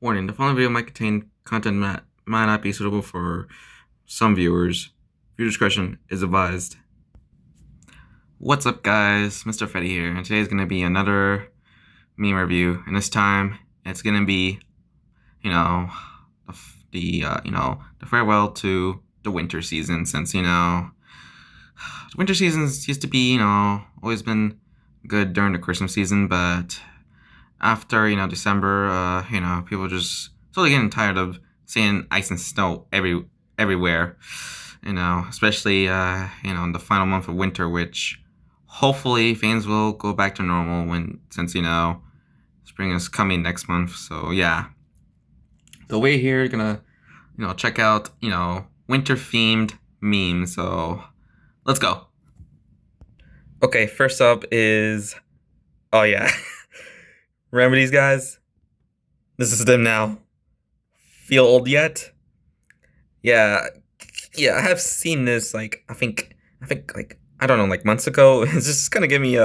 Warning: the following video might contain content that might not be suitable for some viewers. Viewer discretion is advised. What's up, guys? Mr. Freddy here, and today's gonna be another meme review. And this time, it's gonna be, the farewell to the winter season. Since the winter seasons used to be, always been good during the Christmas season, but after December, people just sort of getting tired of seeing ice and snow everywhere. Especially in the final month of winter, which hopefully things will go back to normal since spring is coming next month. So yeah, the way here you're gonna check out winter themed memes. So let's go. Okay, first up is oh yeah. Remember these guys? This is them now. Feel old yet? Yeah, yeah. I have seen this I think I don't know, like months ago. It's just kind of give me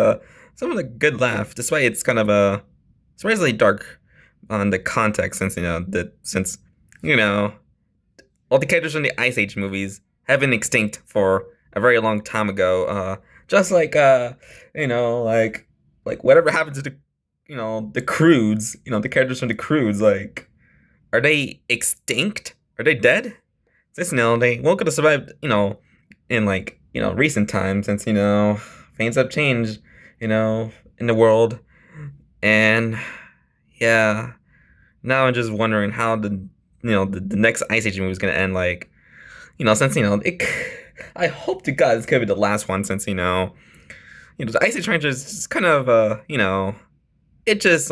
some of a good laugh, despite it's kind of surprisingly dark on the context, since all the characters from the Ice Age movies have been extinct for a very long time ago. Just like like whatever happened to the Croods, the characters from the Croods, like, are they extinct? Are they dead? Since they won't gonna survive, in recent times, since things have changed, in the world, and yeah, now I'm just wondering how the next Ice Age movie is gonna end. Like, since it, I hope to God it's gonna be the last one, since the Ice Age franchise is just kind of it just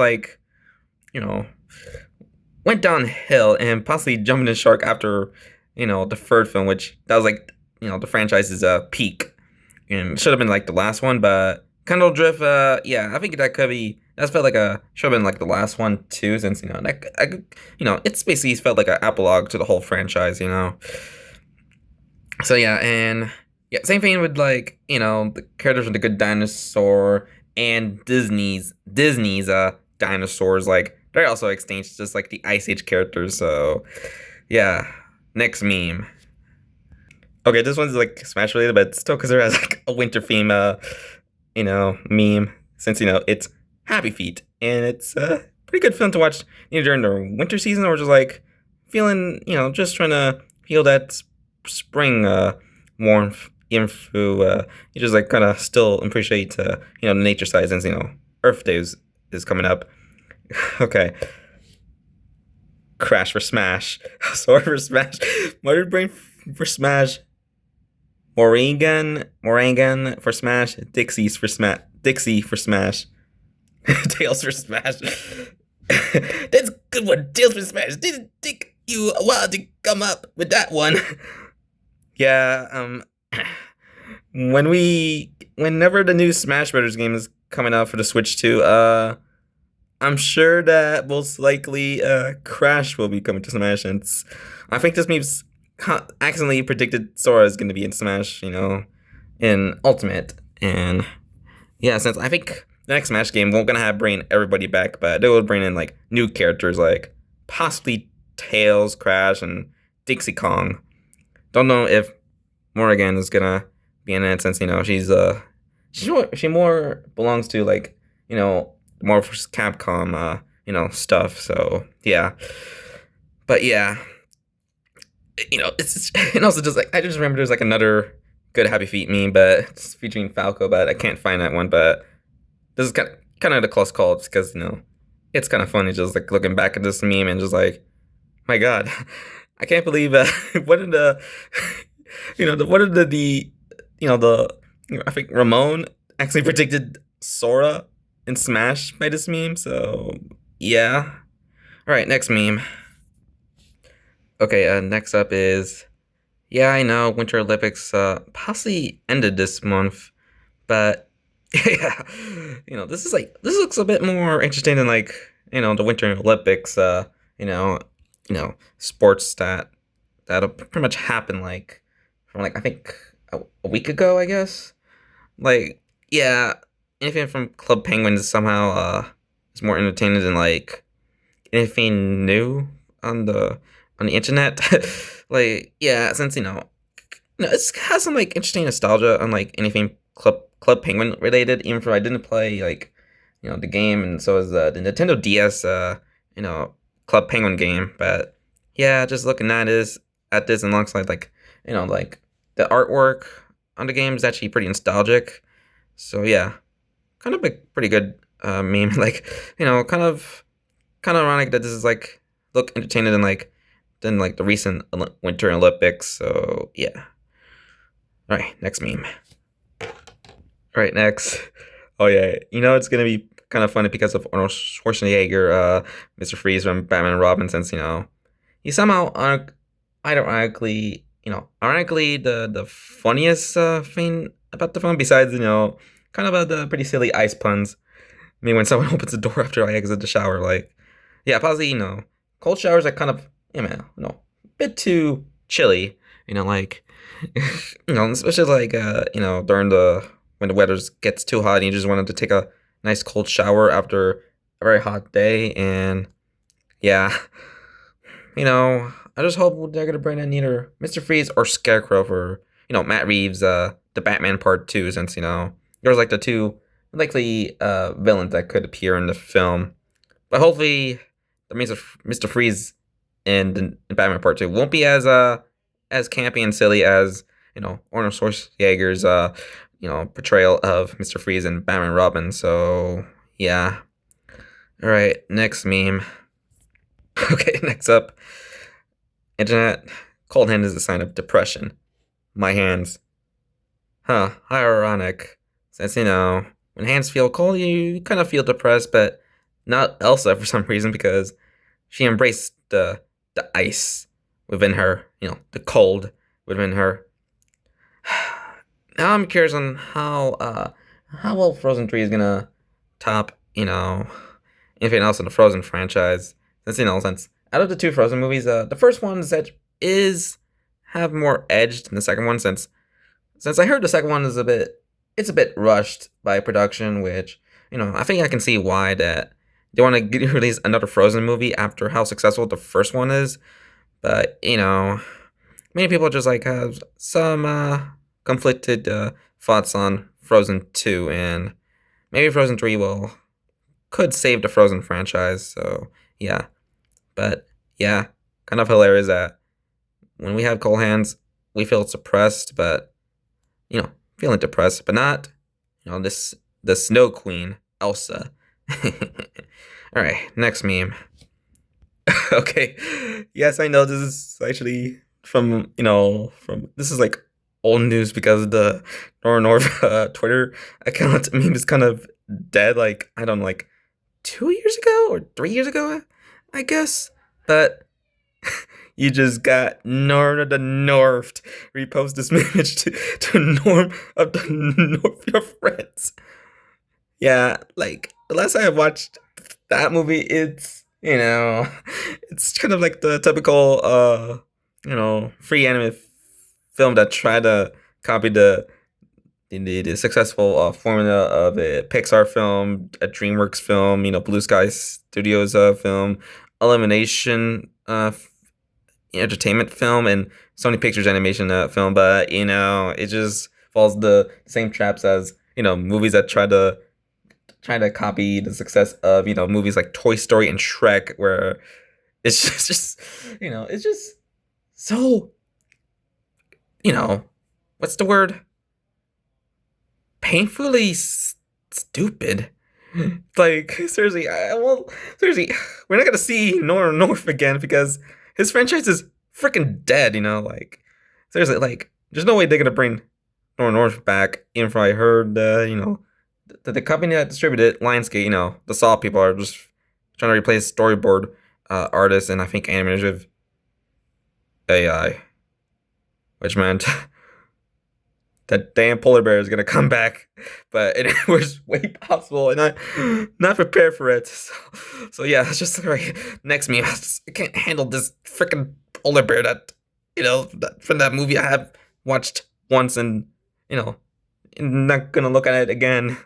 you know went downhill and possibly jumped in the shark after the third film, which that was like the franchise's peak, and should have been like the last one. But Candle Drift, yeah, I think that felt like a should have been like the last one too, since it's basically felt like an epilogue to the whole franchise. So yeah, and yeah, same thing with the characters from the Good Dinosaur and Disney's dinosaurs, like they're also extinct, just like the Ice Age characters. So yeah, next meme. Okay, this one's like Smash related, but still because there has like a winter theme, meme, since it's Happy Feet, and it's a pretty good film to watch during the winter season, or just like feeling, just trying to feel that spring warmth even through you just like kind of still appreciate the nature side, since Earth Day is coming up. Okay, Crash for Smash. Sorry for Smash. Muttered Brain for Smash. Morangan for Smash. Dixie for Smash. Tails for Smash. That's a good one. Tails for Smash. Didn't take you a while to come up with that one. Yeah, whenever the new Smash Brothers game is coming out for the Switch too, I'm sure that most likely Crash will be coming to Smash, and I think this meme's accidentally predicted Sora is going to be in Smash, in Ultimate, and yeah, since I think the next Smash game won't gonna have bring everybody back, but they will bring in like new characters, like possibly Tails, Crash, and Dixie Kong. Don't know if Morrigan is gonna be in it, since she more belongs to like more for Capcom stuff. So yeah, but yeah, it's and also just like I just remember there's like another good Happy Feet meme, but it's featuring Falco, but I can't find that one. But this is kind of the close call, because it's kind of funny just like looking back at this meme and just like, my God, I can't believe what did the what did I think Ramon actually predicted Sora in Smash by this meme. So yeah, all right, next meme. Okay, next up is, yeah, I know Winter Olympics possibly ended this month, but yeah, this looks a bit more interesting than like the Winter Olympics. Sports that'll pretty much happen like from like I think a week ago, I guess. Like, yeah, anything from Club Penguin is somehow is more entertaining than like anything new on the internet. Like, yeah, since it has some like interesting nostalgia on like anything Club Penguin related. Even if I didn't play like the game, and so is the Nintendo DS you know Club Penguin game. But yeah, just looking at this and alongside like like the artwork on the game is actually pretty nostalgic. So yeah, kind of a pretty good meme. Like kind of ironic that this is like look entertaining than like the recent Winter Olympics. So yeah. All right, next meme. All right, next. Oh yeah, it's gonna be kind of funny because of Arnold Schwarzenegger, Mr. Freeze from Batman and Robin, since he somehow ironically the funniest thing about the film besides kind of the pretty silly ice puns. I mean, when someone opens the door after I exit the shower, like, yeah, possibly, cold showers are kind of, a bit too chilly, like, especially like, during when the weather gets too hot and you just wanted to take a nice cold shower after a very hot day. And yeah, I just hope they're gonna bring in either Mr. Freeze or Scarecrow for, Matt Reeves, the Batman Part 2, since, there's like the two likely villains that could appear in the film. But hopefully, the Mr. Freeze in Batman Part 2 won't be as campy and silly as Arnold Schwarzenegger's portrayal of Mr. Freeze and Batman and Robin. So yeah. All right, next meme. Okay, next up, internet. Cold hand is a sign of depression. My hands. Huh? How ironic. Since when hands feel cold, you kind of feel depressed, but not Elsa for some reason because she embraced the ice within her, the cold within her. Now I'm curious on how well Frozen 3 is gonna top, anything else in the Frozen franchise. Since out of the two Frozen movies, the first one is have more edge than the second one, since I heard the second one is a bit rushed by production, which I think I can see why that they want to release another Frozen movie after how successful the first one is. But many people just like have some conflicted thoughts on Frozen 2, and maybe Frozen 3 will could save the Frozen franchise. So yeah, but yeah, kind of hilarious that when we have cold hands, we feel suppressed, but feeling depressed, but not this the Snow Queen Elsa. All right, next meme. Okay, yes, I know this is actually from this is like old news because the Nora North Twitter account meme is kind of dead. Like I don't know, like 2 years ago or 3 years ago, I guess. But you just got Nora the North repost this image to Norm of the North your friends. Yeah, like the last time I watched that movie, it's kind of like the typical free anime film that tried to copy the successful formula of a Pixar film, a DreamWorks film, Blue Sky Studios film, Elimination entertainment film, and Sony Pictures animation film. But it just falls the same traps as movies that try to copy the success of movies like Toy Story and Shrek, where it's just it's just so what's the word, painfully stupid. Like seriously, seriously, we're not gonna see Nora North again because his franchise is freaking dead. Like seriously, like there's no way they're gonna bring Nora North back. Even if I heard the company that distributed Lionsgate, the Saw people are just trying to replace storyboard artists and I think animators with AI, which meant that damn polar bear is gonna come back, but it was way possible, and I'm not prepared for it. So yeah, it's just right. Next me, I can't handle this freaking polar bear that from that movie I have watched once, and not gonna look at it again.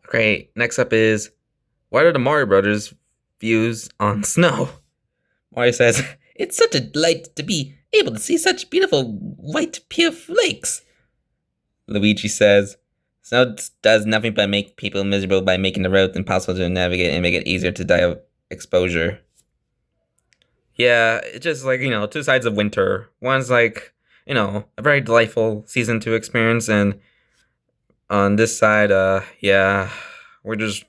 Great. Next up is What are the Mario Brothers views on snow? Mario says, "It's such a delight to be able to see such beautiful white pure flakes." Luigi says, "Snow does nothing but make people miserable by making the roads impossible to navigate and make it easier to die of exposure." Yeah, it's just like, two sides of winter. One's like, a very delightful season to experience, and on this side, yeah, we're just,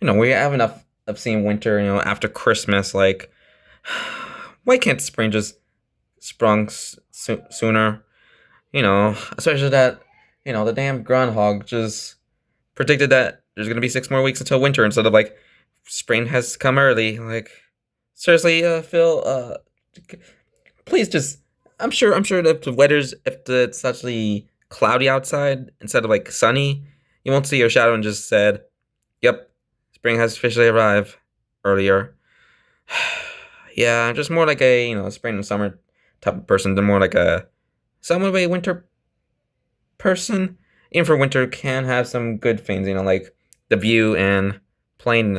we have enough of seeing winter, after Christmas. Like, why can't spring just sprung sooner? Especially that, the damn groundhog just predicted that there's gonna be 6 more weeks until winter instead of like spring has come early. Like, seriously, Phil, please just. I'm sure that if it's actually cloudy outside instead of like sunny, you won't see your shadow and just said, "Yep, spring has officially arrived." Earlier, yeah, I'm just more like a spring and summer type of person than more like a somewhat of a winter person. Even for winter, can have some good things, like the view and playing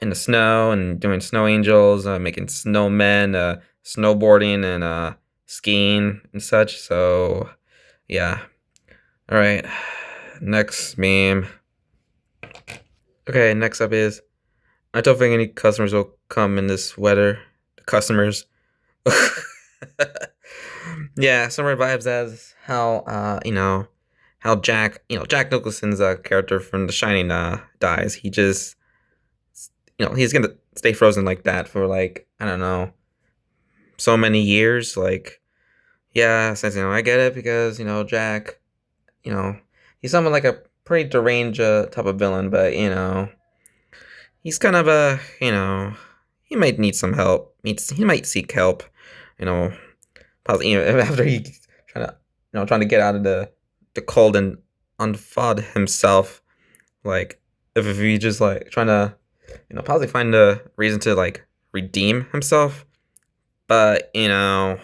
in the snow and doing snow angels, making snowmen, snowboarding and skiing and such. So yeah. All right. Next meme. Okay, next up is I don't think any customers will come in this weather. The customers. Yeah, summer vibes as how how Jack Nicholson's character from The Shining dies. He just he's gonna stay frozen like that for like I don't know so many years. Like yeah, since I get it because Jack, you know he's somewhat like a pretty deranged type of villain, but he's kind of a he might need some help. He might seek help. You know, possibly after he trying to trying to get out of the cold and unfod himself. Like if he just like trying to possibly find a reason to like redeem himself, but you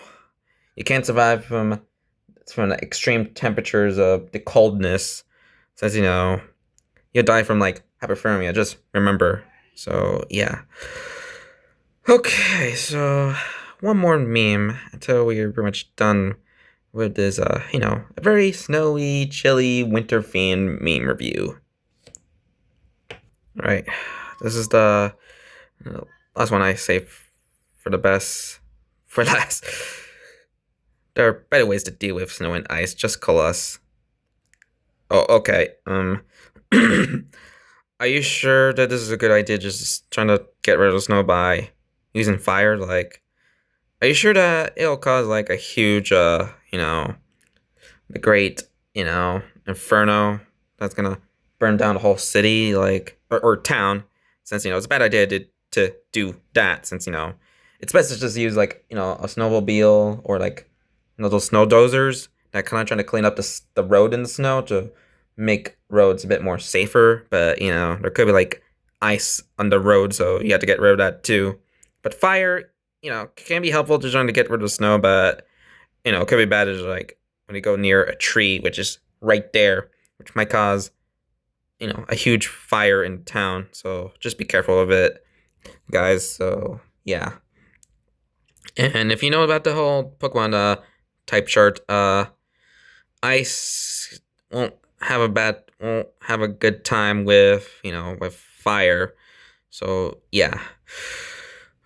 can't survive from the extreme temperatures of the coldness. Since you'll die from like hypothermia. Just remember. So yeah. Okay, so one more meme until we're pretty much done with this a very snowy, chilly, winter themed meme review. All right. This is the last one I saved for the best for last. There are better ways to deal with snow and ice. Just call us. Oh, okay. Are you sure that this is a good idea? Just trying to get rid of the snow by using fire? Like, are you sure that it'll cause like a huge, the great, inferno that's gonna burn down the whole city, like or town? Since it's a bad idea to do that. Since it's best to just use like a snowmobile or like those snow dozers that kind of trying to clean up the road in the snow to make roads a bit more safer. But there could be like ice on the road, so you have to get rid of that too. But fire, can be helpful to trying to get rid of the snow, but it could be bad as like when you go near a tree, which is right there, which might cause a huge fire in town. So just be careful of it, guys. So yeah. And if you know about the whole Pokemon type chart, ice won't have a good time with with fire. So yeah.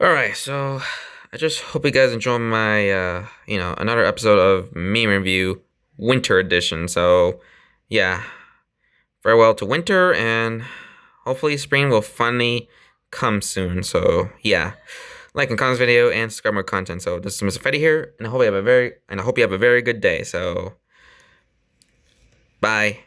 All right. So I just hope you guys enjoy my another episode of Meme Review Winter Edition. So yeah. Farewell to winter, and hopefully spring will finally come soon. So yeah. Like and comment this video and subscribe more content. So this is Mr. Fetty here, and I hope you have a very good day. So bye.